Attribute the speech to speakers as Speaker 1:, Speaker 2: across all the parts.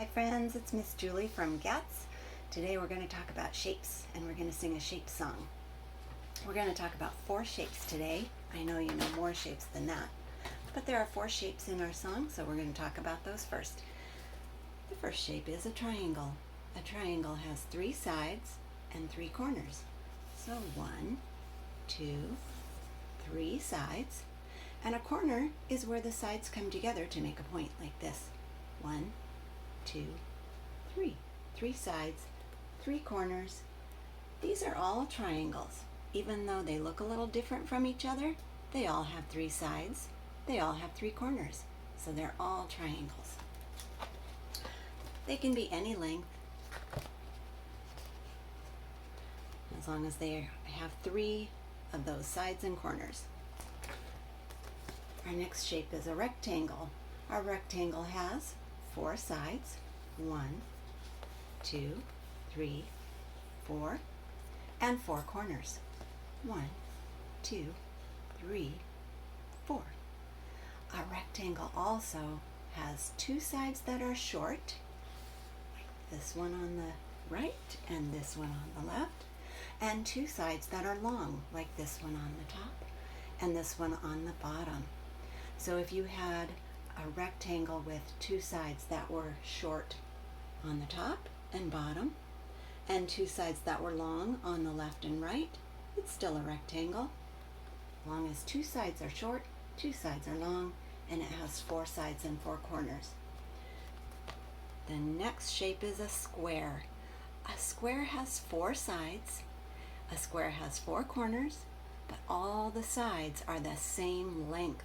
Speaker 1: Hi friends, it's Miss Julie from Gats. Today we're going to talk about shapes and we're going to sing a shape song. We're going to talk about 4 shapes today. I know you know more shapes than that, but there are 4 shapes in our song, so we're going to talk about those first. The first shape is a triangle. A triangle has 3 sides and 3 corners. So 1, 2, 3 sides, and a corner is where the sides come together to make a point like this. 1, 2, 3. 3 sides, 3 corners. These are all triangles. Even though they look a little different from each other, they all have 3 sides. They all have 3 corners. So they're all triangles. They can be any length, as long as they have 3 of those sides and corners. Our next shape is a rectangle. Our rectangle has 4 sides, 1, 2, 3, 4, and 4 corners. 1, 2, 3, 4. A rectangle also has 2 sides that are short, like this one on the right and this one on the left, and 2 sides that are long, like this one on the top and this one on the bottom. So if you had a rectangle with 2 sides that were short on the top and bottom, and 2 sides that were long on the left and right, it's still a rectangle, as long as 2 sides are short, 2 sides are long, and it has 4 sides and 4 corners. The next shape is a square. A square has 4 sides, a square has 4 corners, but all the sides are the same length.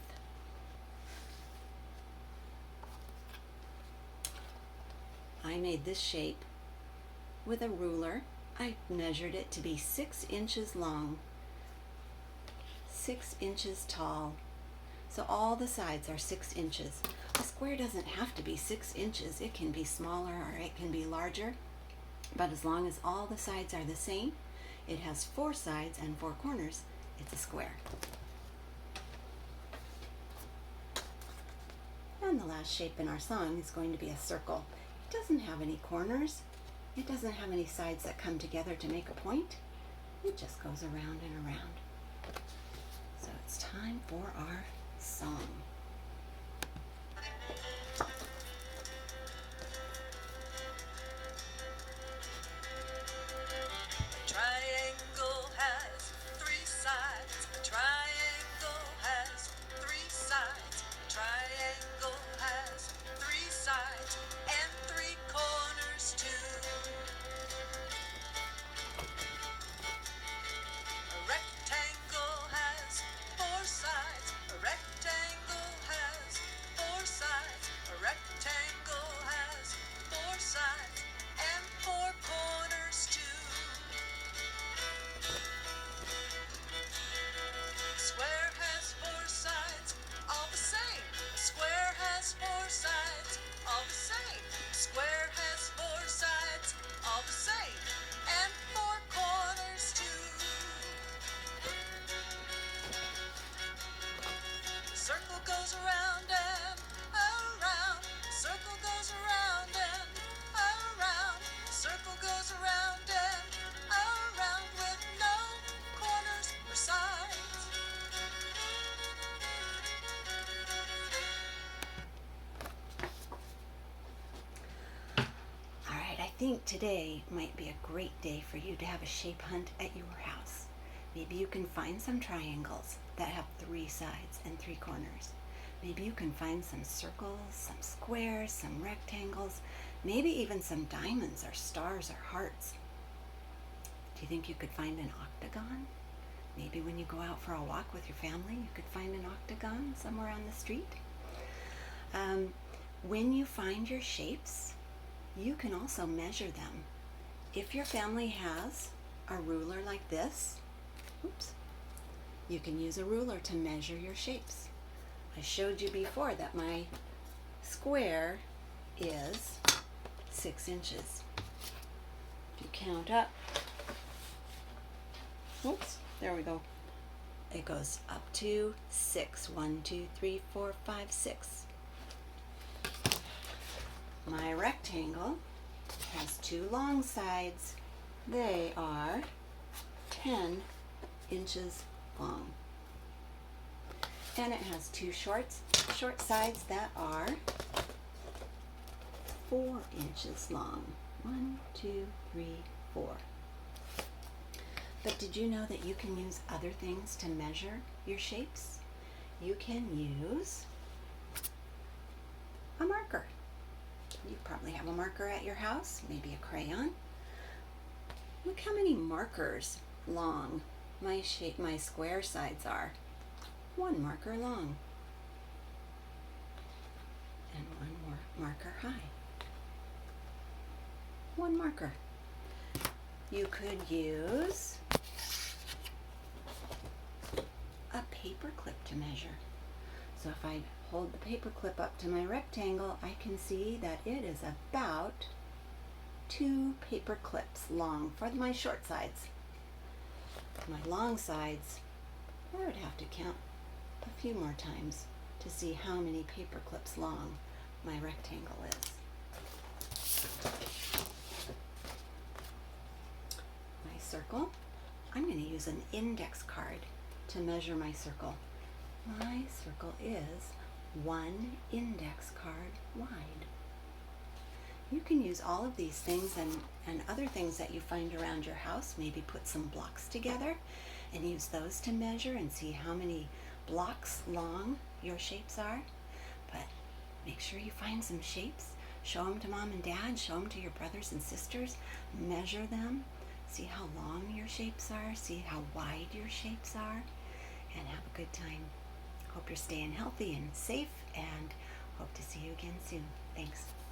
Speaker 1: I made this shape with a ruler. I measured it to be 6 inches long, 6 inches tall. So all the sides are 6 inches. A square doesn't have to be 6 inches. It can be smaller or it can be larger. But as long as all the sides are the same, it has 4 sides and 4 corners, it's a square. And the last shape in our song is going to be a circle. It doesn't have any corners. It doesn't have any sides that come together to make a point. It just goes around and around. So it's time for our song.
Speaker 2: Triangle has 3 sides. A triangle has 3 sides. A triangle has 3 sides and 3 corners too. A rectangle has 4 sides. A rectangle has 4 sides. A rectangle has 4 sides and 4 corners too. Square has 4 sides, all the same. A square has 4 sides, all the same. A square has 4 sides, all the same, and 4 corners too. Circle goes around and around. Circle goes around and around. Circle goes around and around with no corners or sides.
Speaker 1: Alright, I think today might be a great day for you to have a shape hunt at your house. Maybe you can find some triangles that have 3 sides and 3 corners. Maybe you can find some circles, some squares, some rectangles, maybe even some diamonds or stars or hearts. Do you think you could find an octagon? Maybe when you go out for a walk with your family, you could find an octagon somewhere on the street. When you find your shapes, you can also measure them. If your family has a ruler like this, you can use a ruler to measure your shapes. I showed you before that my square is 6 inches. If you count up, there we go. It goes up to 6. 1, 2, 3, 4, 5, 6. My rectangle has two long sides. They are 10 inches long. And it has two short sides that are 4 inches long. 1, 2, 3, 4. But did you know that you can use other things to measure your shapes? You can use a marker. You probably have a marker at your house, maybe a crayon. Look how many markers long my square sides are. 1 marker long and 1 more marker high. 1 marker. You could use a paper clip to measure. So if I hold the paper clip up to my rectangle, I can see that it is about 2 paper clips long for my short sides. My long sides, I would have to count a few more times to see how many paper clips long my rectangle is. My circle, I'm going to use an index card to measure my circle. My circle is 1 index card wide. You can use all of these things and other things that you find around your house. Maybe put some blocks together and use those to measure and see how many blocks long your shapes are. But make sure you find some shapes. Show them to mom and dad. Show them to your brothers and sisters. Measure them. See how long your shapes are. See how wide your shapes are. And have a good time. Hope you're staying healthy and safe, and hope to see you again soon. Thanks.